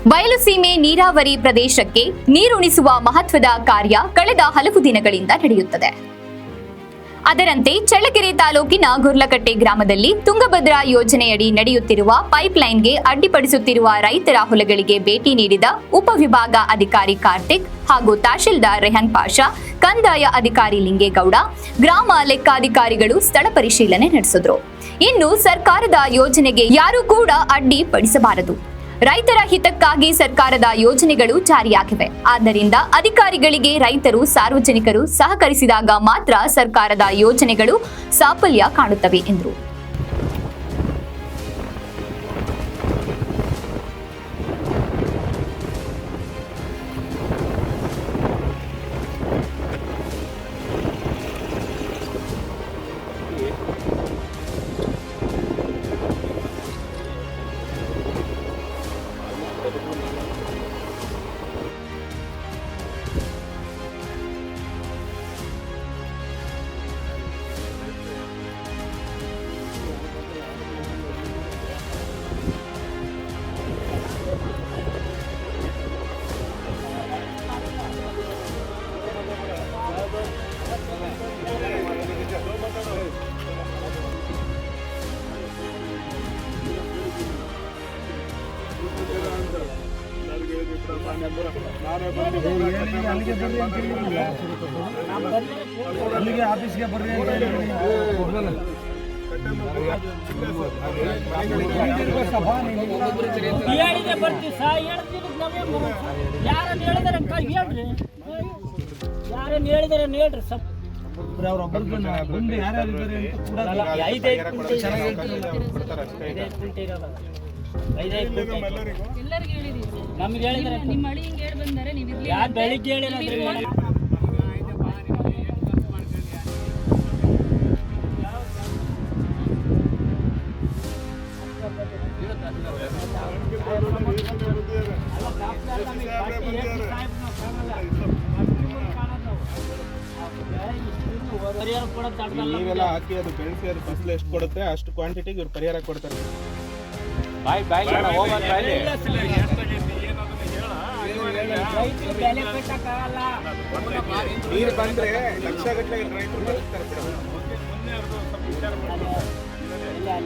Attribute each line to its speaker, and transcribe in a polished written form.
Speaker 1: ಬಯಲುಸೀಮೆ ನೀರಾವರಿ ಪ್ರದೇಶಕ್ಕೆ ನೀರುಣಿಸುವ ಮಹತ್ವದ ಕಾರ್ಯ ಕಳೆದ ಹಲವು ದಿನಗಳಿಂದ ನಡೆಯುತ್ತದೆ. ಅದರಂತೆ ಚಳ್ಳಕೆರೆ ತಾಲೂಕಿನ ಗುರ್ಲಕಟ್ಟೆ ಗ್ರಾಮದಲ್ಲಿ ತುಂಗಭದ್ರಾ ಯೋಜನೆಯಡಿ ನಡೆಯುತ್ತಿರುವ ಪೈಪ್ಲೈನ್ಗೆ ಅಡ್ಡಿಪಡಿಸುತ್ತಿರುವ ರೈತರ ಹೊಲಗಳಿಗೆ ಭೇಟಿ ನೀಡಿದ ಉಪವಿಭಾಗ ಅಧಿಕಾರಿ ಕಾರ್ತಿಕ್ ಹಾಗೂ ತಹಶೀಲ್ದಾರ್ ರೆಹನ್ ಪಾಷಾ, ಕಂದಾಯ ಅಧಿಕಾರಿ ಲಿಂಗೇಗೌಡ, ಗ್ರಾಮ ಲೆಕ್ಕಾಧಿಕಾರಿಗಳು ಸ್ಥಳ ಪರಿಶೀಲನೆ ನಡೆಸಿದ್ರು. ಇನ್ನು ಸರ್ಕಾರದ ಯೋಜನೆಗೆ ಯಾರೂ ಕೂಡ ಅಡ್ಡಿಪಡಿಸಬಾರದು. ರೈತರ ಹಿತಕ್ಕಾಗಿ ಸರ್ಕಾರದ ಯೋಜನೆಗಳು ಜಾರಿಯಾಗಿವೆ. ಆದ್ದರಿಂದ ಅಧಿಕಾರಿಗಳಿಗೆ ರೈತರು, ಸಾರ್ವಜನಿಕರು ಸಹಕರಿಸಿದಾಗ ಮಾತ್ರ ಸರ್ಕಾರದ ಯೋಜನೆಗಳು ಸಾಫಲ್ಯ ಕಾಣುತ್ತವೆ ಎಂದರು.
Speaker 2: ಅಲ್ಲಿಗೆ ಆಫೀಸ್ಗೆ ಬರ್ರಿ
Speaker 3: ಯಾರನ್ನ ಹೇಳಿದಾರೆ ಹೇಳ್ರಿ ಸರ್.
Speaker 2: ಅವ್ರೊಬ್ಬರಿಗೆ ಮುಂದೆ ಯಾರ್ಯಾರು ಇದ್ದಾರೆ ಅಂತ ಕೂಡ
Speaker 3: ನಮ್ಗೆ ಹೇಳಿದ್ರೆ ನಿಮ್ಮ ಹಳ್ಳಿ ಹಿಂಗೆ ಹೇಳಿ ಬಂದರೆ ನೀವು ಯಾರು ಬೆಳಿಗ್ಗೆ ಹೇಳಿಲ್ಲ.
Speaker 4: ನೀವೆಲ್ಲ ಹಾಕಿ ಅದು ಬೆಳೆಸಿ ಅದು ಫಸಲು ಎಷ್ಟು ಕೊಡುತ್ತೆ ಅಷ್ಟು ಕ್ವಾಂಟಿಟಿಗೆ ಇವ್ರು ಪರಿಹಾರ ಕೊಡ್ತಾರೆ. ನೀರು ಬಂದ್ರೆ ಲಕ್ಷಗಟ್ಟಲೆ ರೈತರು ಬದುಕ್ತಾರೆ.